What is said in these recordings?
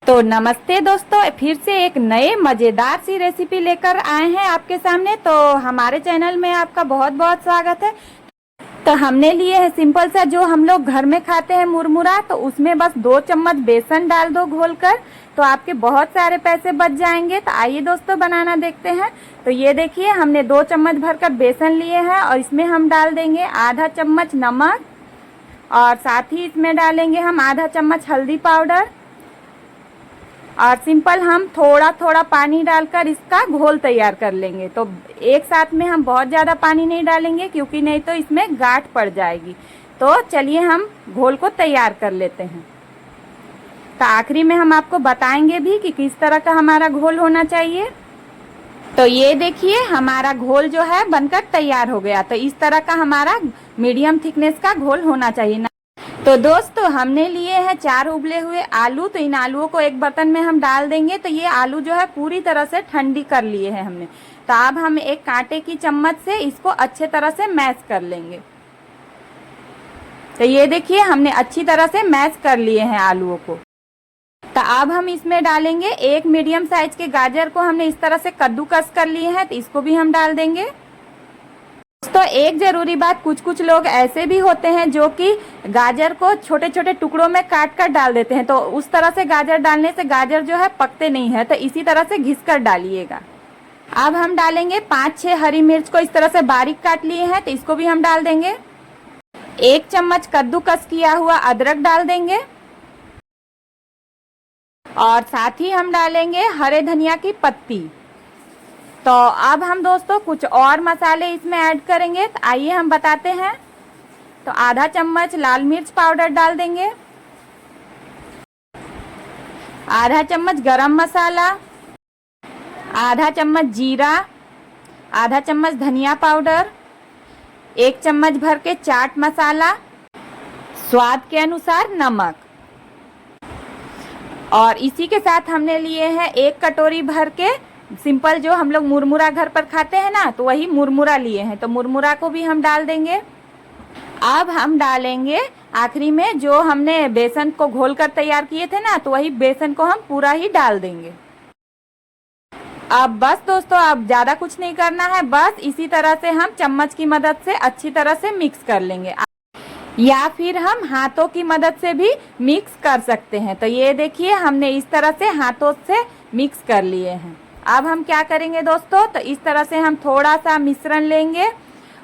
तो नमस्ते दोस्तों, फिर से एक नए मज़ेदार सी रेसिपी लेकर आए हैं आपके सामने। तो हमारे चैनल में आपका बहुत बहुत स्वागत है। तो हमने लिए है सिंपल सा जो हम लोग घर में खाते हैं मुरमुरा। तो उसमें बस 2 चम्मच बेसन डाल दो घोलकर, तो आपके बहुत सारे पैसे बच जाएंगे। तो आइए दोस्तों बनाना देखते हैं। तो ये देखिए हमने 2 चम्मच भरकर बेसन लिए हैं और इसमें हम डाल देंगे आधा चम्मच नमक और साथ ही इसमें डालेंगे हम आधा चम्मच हल्दी पाउडर और सिंपल हम थोड़ा थोड़ा पानी डालकर इसका घोल तैयार कर लेंगे। तो एक साथ में हम बहुत ज़्यादा पानी नहीं डालेंगे क्योंकि नहीं तो इसमें गांठ पड़ जाएगी। तो चलिए हम घोल को तैयार कर लेते हैं। तो आखिरी में हम आपको बताएंगे भी कि किस तरह का हमारा घोल होना चाहिए। तो ये देखिए हमारा घोल जो है बनकर तैयार हो गया। तो इस तरह का हमारा मीडियम थिकनेस का घोल होना चाहिए। तो दोस्तों हमने लिए हैं 4 उबले हुए आलू। तो इन आलूओं को एक बर्तन में हम डाल देंगे। तो ये आलू जो है पूरी तरह से ठंडी कर लिए हैं हमने। तो अब हम एक कांटे की चम्मच से इसको अच्छे तरह से मैश कर लेंगे। तो ये देखिए हमने अच्छी तरह से मैश कर लिए हैं आलूओं को। तो अब हम इसमें डालेंगे एक मीडियम साइज के गाजर को हमने इस तरह से कद्दूकस कर लिए हैं। तो इसको भी हम डाल देंगे। तो एक जरूरी बात, कुछ लोग ऐसे भी होते हैं जो कि गाजर को छोटे छोटे टुकड़ों में काट कर डाल देते हैं। तो उस तरह से गाजर डालने से गाजर जो है पकते नहीं है। तो इसी तरह से घिस कर डालिएगा। अब हम डालेंगे 5-6 हरी मिर्च को इस तरह से बारीक काट लिए हैं। तो इसको भी हम डाल देंगे। 1 चम्मच कद्दूकस किया हुआ अदरक डाल देंगे और साथ ही हम डालेंगे हरे धनिया की पत्ती। तो अब हम दोस्तों कुछ और मसाले इसमें ऐड करेंगे। तो आइए हम बताते हैं। तो आधा चम्मच लाल मिर्च पाउडर डाल देंगे, आधा चम्मच गरम मसाला, आधा चम्मच जीरा, आधा चम्मच धनिया पाउडर, 1 चम्मच भर के चाट मसाला, स्वाद के अनुसार नमक। और इसी के साथ हमने लिए हैं 1 कटोरी भर के सिंपल जो हम लोग मुरमुरा घर पर खाते हैं ना, तो वही मुरमुरा लिए हैं। तो मुरमुरा को भी हम डाल देंगे। अब हम डालेंगे आखिरी में जो हमने बेसन को घोल कर तैयार किए थे ना, तो वही बेसन को हम पूरा ही डाल देंगे। अब बस दोस्तों अब ज़्यादा कुछ नहीं करना है। बस इसी तरह से हम चम्मच की मदद से अच्छी तरह से मिक्स कर लेंगे या फिर हम हाथों की मदद से भी मिक्स कर सकते हैं। तो ये देखिए हमने इस तरह से हाथों से मिक्स कर लिए हैं। अब हम क्या करेंगे दोस्तों, तो इस तरह से हम थोड़ा सा मिश्रण लेंगे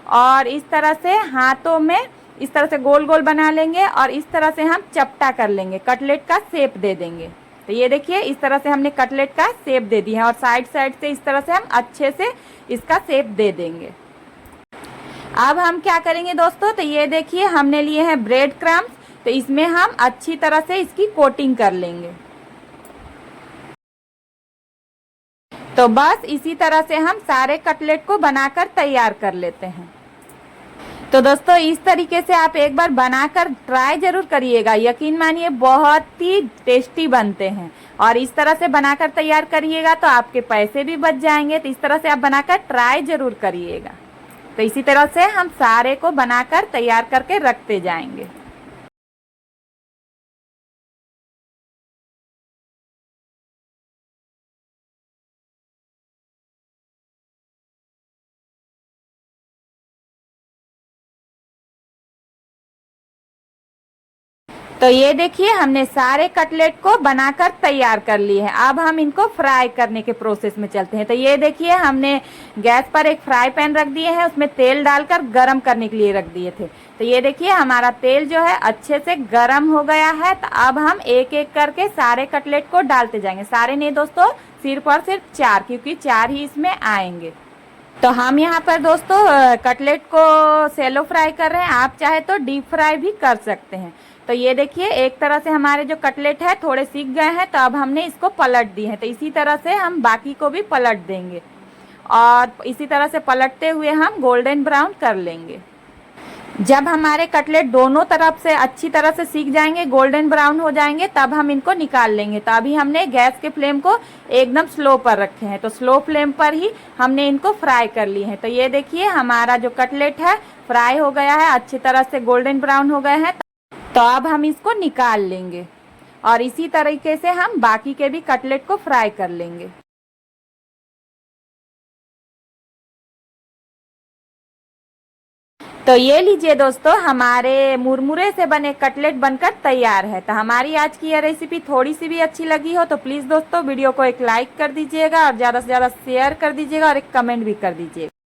और इस तरह से हाथों में इस तरह से गोल गोल बना लेंगे और इस तरह से हम चपटा कर लेंगे, कटलेट का शेप दे देंगे। तो ये देखिए इस तरह से हमने कटलेट का शेप दे दिया है और साइड साइड से इस तरह से हम अच्छे से इसका शेप दे देंगे। अब हम क्या करेंगे दोस्तों, तो ये देखिए हमने लिए हैं ब्रेड क्रम्स। तो इसमें हम अच्छी तरह से इसकी कोटिंग कर लेंगे। तो बस इसी तरह से हम सारे कटलेट को बनाकर तैयार कर लेते हैं। तो दोस्तों इस तरीके से आप एक बार बनाकर ट्राई जरूर करिएगा। यकीन मानिए बहुत ही टेस्टी बनते हैं। और इस तरह से बनाकर तैयार करिएगा तो आपके पैसे भी बच जाएंगे। तो इस तरह से आप बनाकर ट्राई जरूर करिएगा। तो इसी तरह से हम सारे को बनाकर तैयार करके रखते जाएंगे। तो ये देखिए हमने सारे कटलेट को बनाकर तैयार कर लिए हैं। अब हम इनको फ्राई करने के प्रोसेस में चलते हैं। तो ये देखिए हमने गैस पर एक फ्राई पैन रख दिए हैं, उसमें तेल डालकर गरम करने के लिए रख दिए थे। तो ये देखिए हमारा तेल जो है अच्छे से गरम हो गया है। तो अब हम एक एक करके सारे कटलेट को डालते जाएंगे। सारे नहीं दोस्तों, सिर्फ और सिर्फ 4, क्योंकि 4 ही इसमें आएंगे। तो हम यहाँ पर दोस्तों कटलेट को सेलो फ्राई कर रहे हैं। आप चाहे तो डीप फ्राई भी कर सकते हैं। तो ये देखिए एक तरह से हमारे जो कटलेट है थोड़े सीख गए हैं। तो अब हमने इसको पलट दिए हैं। तो इसी तरह से हम बाकी को भी पलट देंगे और इसी तरह से पलटते हुए हम गोल्डन ब्राउन कर लेंगे। जब हमारे कटलेट दोनों तरफ से अच्छी तरह से सीख जाएंगे, गोल्डन ब्राउन हो जाएंगे, तब हम इनको निकाल लेंगे। तो अभी हमने गैस के फ्लेम को एकदम स्लो पर रखे हैं। तो स्लो फ्लेम पर ही हमने इनको फ्राई कर लिए हैं। तो ये देखिए हमारा जो कटलेट है फ्राई हो गया है, अच्छी तरह से गोल्डन ब्राउन हो गए हैं। तो अब हम इसको निकाल लेंगे। और इसी तरीके से हम बाकी के भी कटलेट को फ्राई कर लेंगे। तो ये लीजिए दोस्तों, हमारे मुरमुरे से बने कटलेट बनकर तैयार है। तो हमारी आज की यह रेसिपी थोड़ी सी भी अच्छी लगी हो तो प्लीज़ दोस्तों वीडियो को एक लाइक कर दीजिएगा और ज़्यादा से ज़्यादा शेयर कर दीजिएगा और एक कमेंट भी कर दीजिएगा।